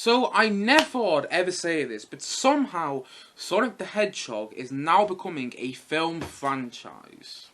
So I never thought I'd ever say this, but somehow Sonic the Hedgehog is now becoming a film franchise.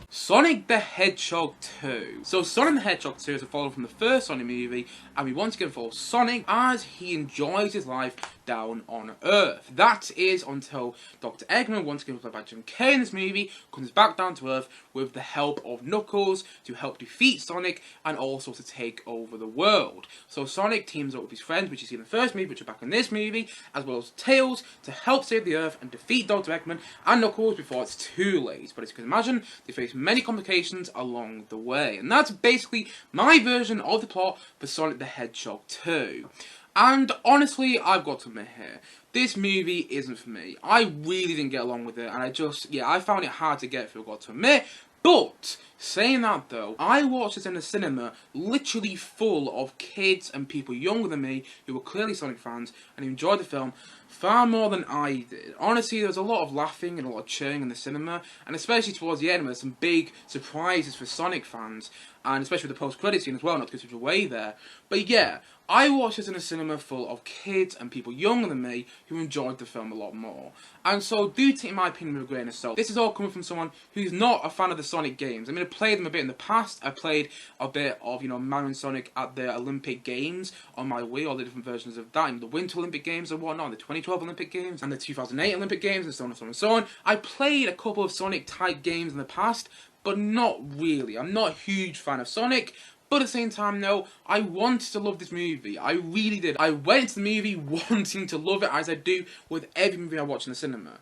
Sonic the Hedgehog 2. So Sonic the Hedgehog 2 is a follow from the first Sonic movie, and we once again follow Sonic as he enjoys his life down on Earth. That is until Dr. Eggman, once again played by Jim Carrey in this movie, comes back down to Earth with the help of Knuckles to help defeat Sonic and also to take over the world. So Sonic teams up with his friends, which you see in the first movie, which are back in this movie, as well as Tails, to help save the Earth and defeat Dr. Eggman and Knuckles before it's too late. But as you can imagine, they face many complications along the way. And that's basically my version of the plot for Sonic the Hedgehog 2. And honestly, I've got to admit here, this movie isn't for me. I really didn't get along with it, and I found it hard to get through, I've got to admit. But, saying that though, I watched this in a cinema literally full of kids and people younger than me who were clearly Sonic fans and who enjoyed the film far more than I did. Honestly, there was a lot of laughing and a lot of cheering in the cinema, and especially towards the end, there's some big surprises for Sonic fans, and especially with the post-credit scene as well, not to give away there. But yeah, I watched this in a cinema full of kids and people younger than me who enjoyed the film a lot more. And so, do take my opinion with a grain of salt. This is all coming from someone who's not a fan of the Sonic games. I mean, I played them a bit in the past. I played a bit of, Mario and Sonic at the Olympic Games on my Wii, all the different versions of that, the Winter Olympic Games and whatnot, the 2012 Olympic Games, and the 2008 Olympic Games, and so on and so on and so on. I played a couple of Sonic-type games in the past, but not really. I'm not a huge fan of Sonic. But at the same time, no, I wanted to love this movie. I really did. I went to the movie wanting to love it, as I do with every movie I watch in the cinema.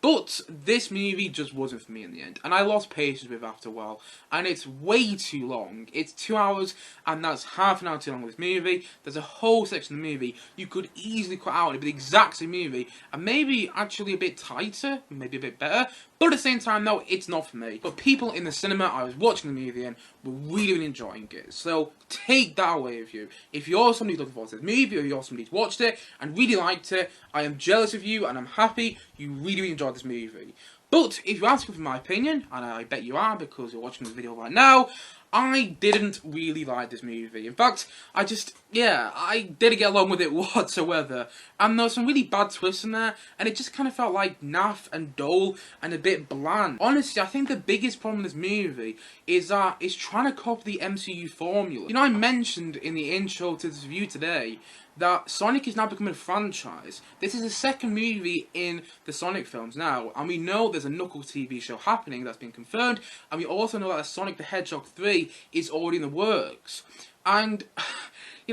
But this movie just wasn't for me in the end, and I lost patience with it after a while, and it's way too long. It's 2 hours, and that's half an hour too long with this movie. There's a whole section of the movie you could easily cut out and it'd be the exact same movie, and maybe actually a bit tighter, maybe a bit better, but at the same time, no, it's not for me. But people in the cinema I was watching the movie in were really enjoying it, so take that away with you. If you're somebody who's looking forward to this movie, or you're somebody who's watched it and really liked it, I am jealous of you, and I'm happy you really enjoyed this movie. But if you ask me for my opinion, and I bet you are because you're watching this video right now, I didn't really like this movie. In fact, I didn't get along with it whatsoever. And there were some really bad twists in there, and it just kind of felt like naff and dull and a bit bland. Honestly, I think the biggest problem with this movie is that it's trying to copy the MCU formula. I mentioned in the intro to this review today that Sonic is now becoming a franchise. This is the second movie in the Sonic films now, and we know there's a Knuckles TV show happening that's been confirmed, and we also know that Sonic the Hedgehog 3 is already in the works. And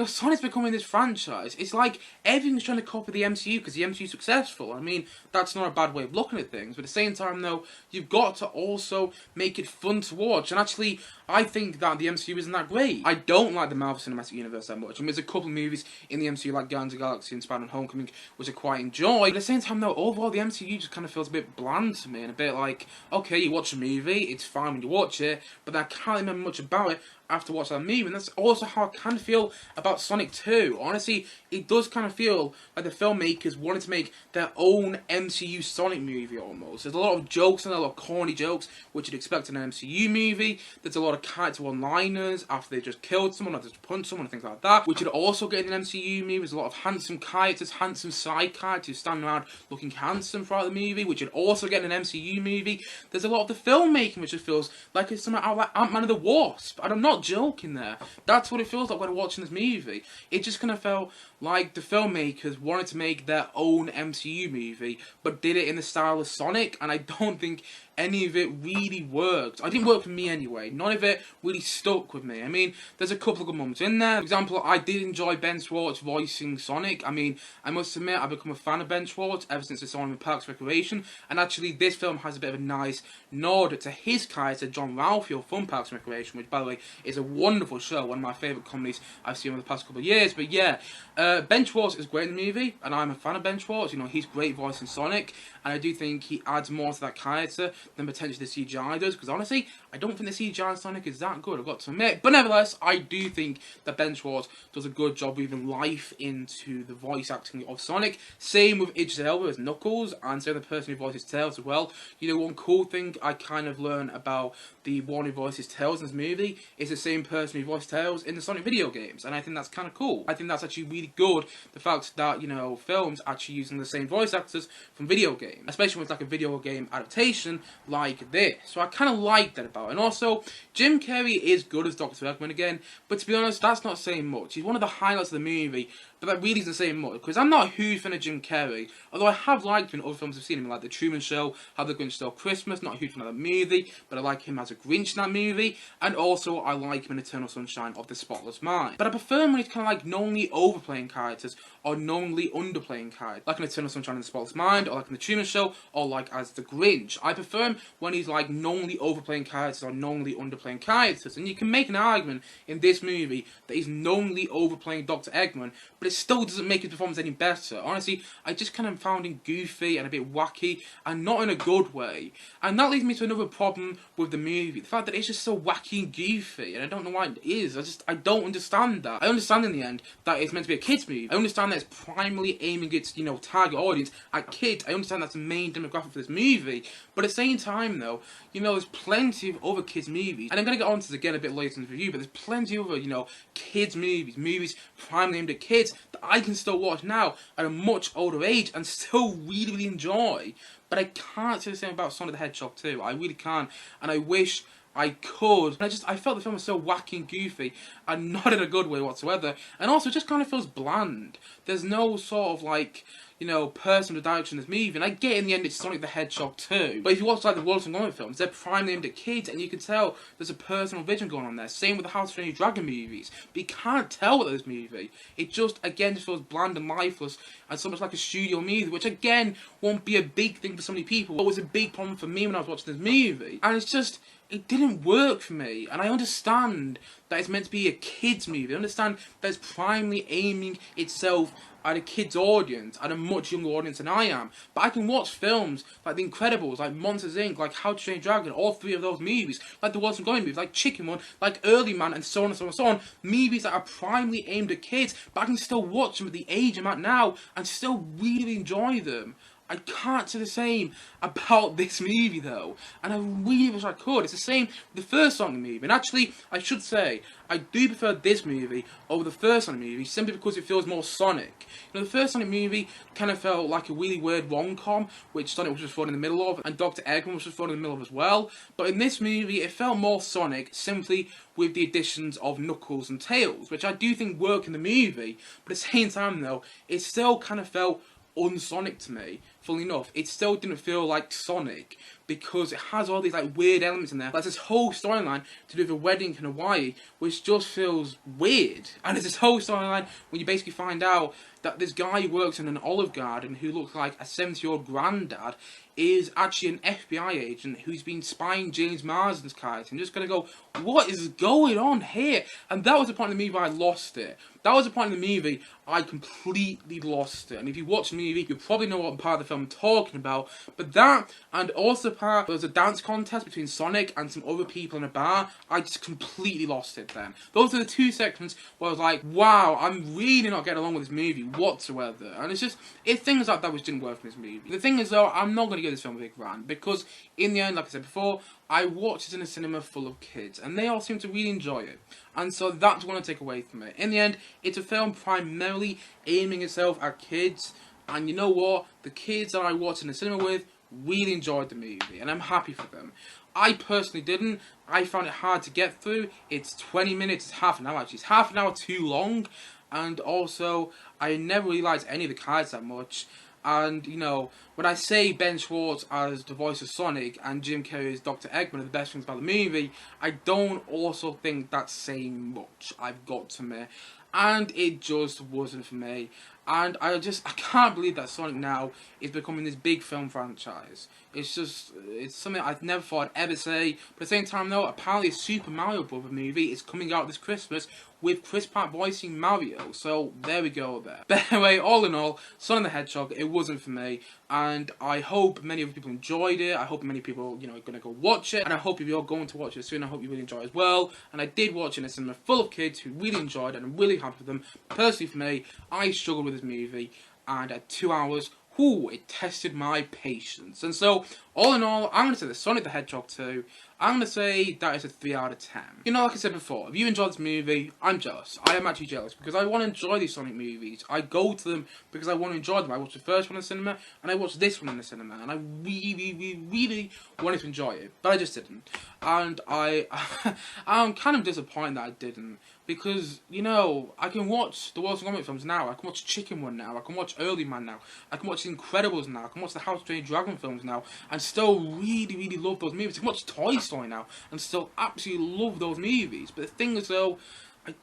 Sonic's becoming this franchise. It's like everything's trying to copy the MCU because the MCU is successful. I mean, that's not a bad way of looking at things, but at the same time, though, you've got to also make it fun to watch. And actually, I think that the MCU isn't that great. I don't like the Marvel Cinematic Universe that much. I mean, there's a couple of movies in the MCU like Guardians of the Galaxy and Spider-Man Homecoming, which I quite enjoy. But at the same time, though, overall, the MCU just kind of feels a bit bland to me, and a bit like, okay, you watch a movie, it's fine when you watch it, but I can't remember much about it after watching that movie, and that's also how I kind of feel about Sonic 2. Honestly, it does kind of feel like the filmmakers wanted to make their own MCU Sonic movie almost. There's a lot of jokes and a lot of corny jokes, which you'd expect in an MCU movie. There's a lot of character one-liners after they just killed someone or just punched someone and things like that, which you'd also get in an MCU movie. There's a lot of handsome characters, handsome side characters standing around looking handsome throughout the movie, which you'd also get in an MCU movie. There's a lot of the filmmaking which just feels like it's something out like Ant-Man and the Wasp, and I'm not joking there. That's what it feels like when I'm watching this movie. It just kind of felt like the filmmakers wanted to make their own MCU movie, but did it in the style of Sonic, and I don't think any of it really worked. It didn't work for me anyway. None of it really stuck with me. I mean, there's a couple of good moments in there. For example, I did enjoy Ben Schwartz voicing Sonic. I mean, I must admit, I've become a fan of Ben Schwartz ever since I saw him in Parks and Recreation, and actually this film has a bit of a nice nod to his character, John Ralphio from Parks and Recreation, which, by the way, is is a wonderful show, one of my favourite comedies I've seen over the past couple of years. But yeah, Ben Schwartz is great in the movie, and I'm a fan of Ben Schwartz. You know, he's great voice in Sonic, and I do think he adds more to that character than potentially the CGI does, because honestly, I don't think the CGI in Sonic is that good, I've got to admit. But nevertheless, I do think that Ben Schwartz does a good job breathing life into the voice acting of Sonic. Same with Idris Elba as Knuckles, and same with the person who voices Tails as well. You know, one cool thing I kind of learned about the one who voices Tails in this movie is the same person who voiced Tails in the Sonic video games, and I think that's kind of cool. I think that's actually really good, the fact that, you know, films actually using the same voice actors from video games, especially when it's like a video game adaptation like this. So I kind of like that about it. And also, Jim Carrey is good as Dr. Eggman again, but to be honest, that's not saying much. He's one of the highlights of the movie, but that really isn't saying much, because I'm not a huge fan of Jim Carrey, although I have liked him in other films I've seen him, like The Truman Show, How the Grinch Stole Christmas. Not a huge fan of that movie, but I like him as a Grinch in that movie, and also I like him in Eternal Sunshine of the Spotless Mind. But I prefer him when he's kind of like knowingly overplaying characters, or knowingly underplaying characters, like in Eternal Sunshine of the Spotless Mind, or like in The Truman Show, or like as the Grinch. I prefer him when he's like knowingly overplaying characters, or knowingly underplaying characters, and you can make an argument in this movie that he's knowingly overplaying Dr. Eggman, but it still doesn't make his performance any better. Honestly, I just kind of found him goofy and a bit wacky, and not in a good way. And that leads me to another problem with the movie, the fact that it's just so wacky and goofy, and I don't know why it is. I don't understand that. I understand in the end that it's meant to be a kids movie. I understand that it's primarily aiming its, you know, target audience at kids. I understand that's the main demographic for this movie, but at the same time though, you know, there's plenty of other kids movies, and I'm going to get onto this again a bit later in the review, but there's plenty of other, you know, kids movies primarily aimed at kids that I can still watch now at a much older age and still really enjoy. But I can't say the same about Sonic the Hedgehog 2. I really can't, and I wish I could. And I felt the film was so wacky and goofy, and not in a good way whatsoever. And also, it just kind of feels bland. There's no sort of like, you know, personal direction in this movie. And I get in the end it's Sonic the Hedgehog 2. But if you watch like the Wallace and Gromit films, they're primarily aimed at kids, and you can tell there's a personal vision going on there. Same with the How to Train Your Dragon movies. But you can't tell with this movie. It just, again, just feels bland and lifeless, and so much like a studio movie, which again won't be a big thing for so many people, but was a big problem for me when I was watching this movie. And it's just, it didn't work for me. And I understand that it's meant to be a kids movie. I understand that it's primarily aiming itself at a kids audience, at a much younger audience than I am. But I can watch films like The Incredibles, like Monsters Inc., like How to Train Your Dragon, all three of those movies, like the Wallace and Gromit movies, like Chicken Run, like Early Man, and so on and so on and so on. Movies that are primarily aimed at kids, but I can still watch them at the age I'm at now and still really enjoy them. I can't say the same about this movie though, and I really wish I could. It's the same with the first Sonic movie, and actually, I should say, I do prefer this movie over the first Sonic movie, simply because it feels more Sonic. You know, the first Sonic movie kind of felt like a really weird rom-com, which Sonic was just thrown in the middle of, and Dr. Eggman was just thrown in the middle of as well. But in this movie, it felt more Sonic, simply with the additions of Knuckles and Tails, which I do think work in the movie, but at the same time though, it still kind of felt un-Sonic to me. Funnily enough, it still didn't feel like Sonic, because it has all these like weird elements in there. Like this whole storyline to do with a wedding in Hawaii, which just feels weird. And there's this whole storyline when you basically find out that this guy who works in an Olive Garden, who looks like a 70-year-old granddad, is actually an FBI agent who's been spying James Marsden's character. And just gonna go, what is going on here? And that was the point in the movie I lost it. That was the point in the movie I completely lost it. And if you watch the movie, you probably know what part of the film I'm talking about. But that, and also the part there was a dance contest between Sonic and some other people in a bar, I just completely lost it then. Those are the two sections where I was like, wow, I'm really not getting along with this movie whatsoever. And it's things like that which didn't work in this movie. The thing is though, I'm not going to give this film a big rant, because in the end, like I said before, I watched it in a cinema full of kids, and they all seem to really enjoy it. And so that's what I take away from it. In the end, it's a film primarily aiming itself at kids, and you know what? The kids that I watched in the cinema with really enjoyed the movie, and I'm happy for them. I personally didn't. I found it hard to get through. It's 20 minutes, it's half an hour actually. It's half an hour too long, and also, I never really liked any of the characters that much. And, you know, when I say Ben Schwartz as the voice of Sonic and Jim Carrey as Dr. Eggman are the best things about the movie, I don't also think that's saying much, I've got to admit. And it just wasn't for me. And I can't believe that Sonic now is becoming this big film franchise. It's something I've never thought I'd ever say. But at the same time though, apparently a Super Mario Bros. Movie is coming out this Christmas with Chris Pratt voicing Mario. So there we go there. But anyway, all in all, Sonic the Hedgehog, it wasn't for me. And I hope many other people enjoyed it. I hope many people, are going to go watch it. And I hope if you're going to watch it soon, I hope you really enjoy it as well. And I did watch it in a cinema full of kids who really enjoyed it, and I'm really happy with them. Personally for me, I struggled with this movie, and at 2 hours, it tested my patience. And so, all in all, I'm going to say the Sonic the Hedgehog 2, I'm going to say that is a 3 out of 10. Like I said before, if you enjoyed this movie, I'm jealous. I am actually jealous, because I want to enjoy these Sonic movies. I go to them because I want to enjoy them. I watched the first one in the cinema, and I watched this one in the cinema, and I really wanted to enjoy it, but I just didn't. And I'm kind of disappointed that I didn't, because, I can watch the Wallace and Gromit films now, I can watch Chicken Run now, I can watch Early Man now, I can watch The Incredibles now, I can watch the How to Train Your Dragon films now, and still really love those movies. I can watch Toy Story now, and still absolutely love those movies. But the thing is though, I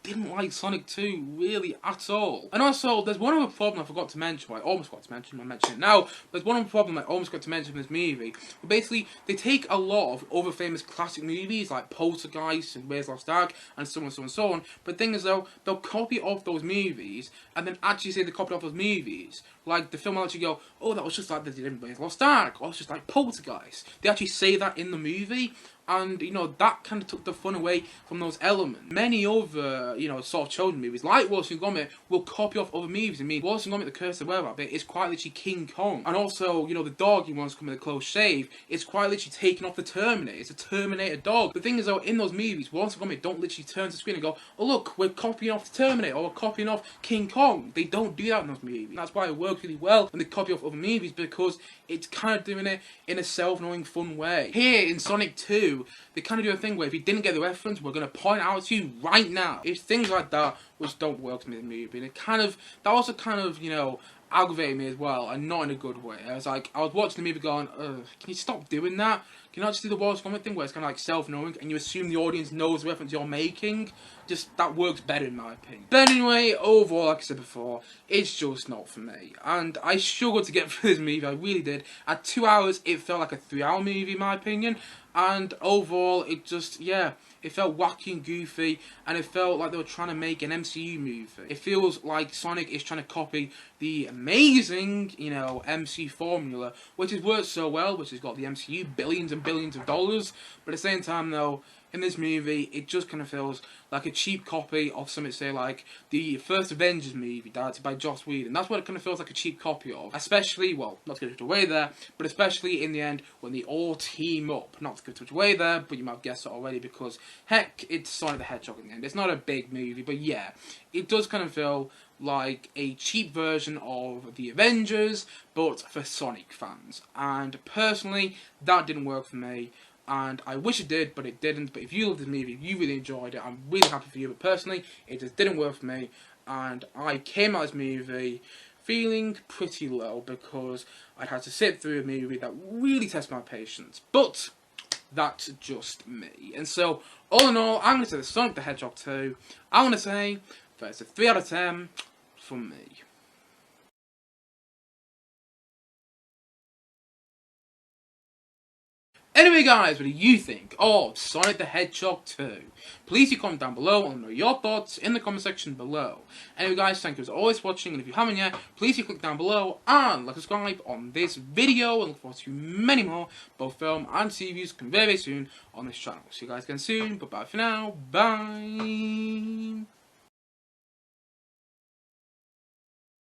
didn't like Sonic 2 really at all. And also, there's one other problem I forgot to mention, well, I almost forgot to mention, I'll mention it now. There's one other problem I almost got to mention in this movie. But basically, they take a lot of other famous classic movies like Poltergeist and Where's Lost Ark and so on and so on and so on. But the thing is though, they'll copy off those movies and then actually say they copied off those movies. Like, the film will actually go, oh, that was just like they did in Where's Lost Ark, or it's just like Poltergeist. They actually say that in the movie. And, that kind of took the fun away from those elements. Many other, sort of children movies, like Wallace and Gromit, will copy off other movies. I mean, Wallace and Gromit, The Curse of the Were-Rabbit is quite literally King Kong. And also, the dog he wants to come with a close shave, it's quite literally taken off the Terminator. It's a Terminator dog. The thing is, though, in those movies, Wallace and Gromit don't literally turn to the screen and go, oh, look, we're copying off the Terminator, or we're copying off King Kong. They don't do that in those movies. And that's why it works really well when they copy off other movies, because it's kind of doing it in a self-knowing, fun way. Here, in Sonic 2, they kind of do a thing where if you didn't get the reference, we're going to point out to you right now. It's things like that which don't work in the movie. And that also kind of, aggravated me as well, and not in a good way. I was watching the movie going, ugh, can you stop doing that? Can you not just do the Wallace and Gromit thing where it's kind of like self-knowing and you assume the audience knows the reference you're making? That works better in my opinion. But anyway, overall, like I said before, it's just not for me. And I struggled to get through this movie, I really did. At 2 hours, it felt like a 3-hour movie in my opinion. And overall, it felt wacky and goofy, and it felt like they were trying to make an MCU movie. It feels like Sonic is trying to copy the amazing, MC formula, which has worked so well, which has got the MCU billions and billions of dollars. But at the same time, though, in this movie, it just kind of feels like a cheap copy of something, say, like the first Avengers movie directed by Joss Whedon. That's what it kind of feels like a cheap copy of. Especially, well, not to give it away there, but especially in the end when they all team up. Not to give too much away there, but you might have guessed it already because, heck, it's Sonic the Hedgehog in the end. It's not a big movie, but yeah, it does kind of feel like a cheap version of the Avengers, but for Sonic fans. And personally, that didn't work for me. And I wish it did, but it didn't. But if you love this movie, if you really enjoyed it, I'm really happy for you. But personally, it just didn't work for me. And I came out of this movie feeling pretty low because I'd had to sit through a movie that really tested my patience. But that's just me. And so, all in all, I'm going to say the Sonic the Hedgehog 2. I'm going to say that it's a 3 out of 10 from me. Anyway guys, what do you think of Sonic the Hedgehog 2? Please do comment down below and know your thoughts in the comment section below. Anyway guys, thank you as always for watching, and if you haven't yet, please do click down below and like subscribe on this video, and look forward to many more, both film and TV reviews coming very soon on this channel. See you guys again soon, but bye for now, bye!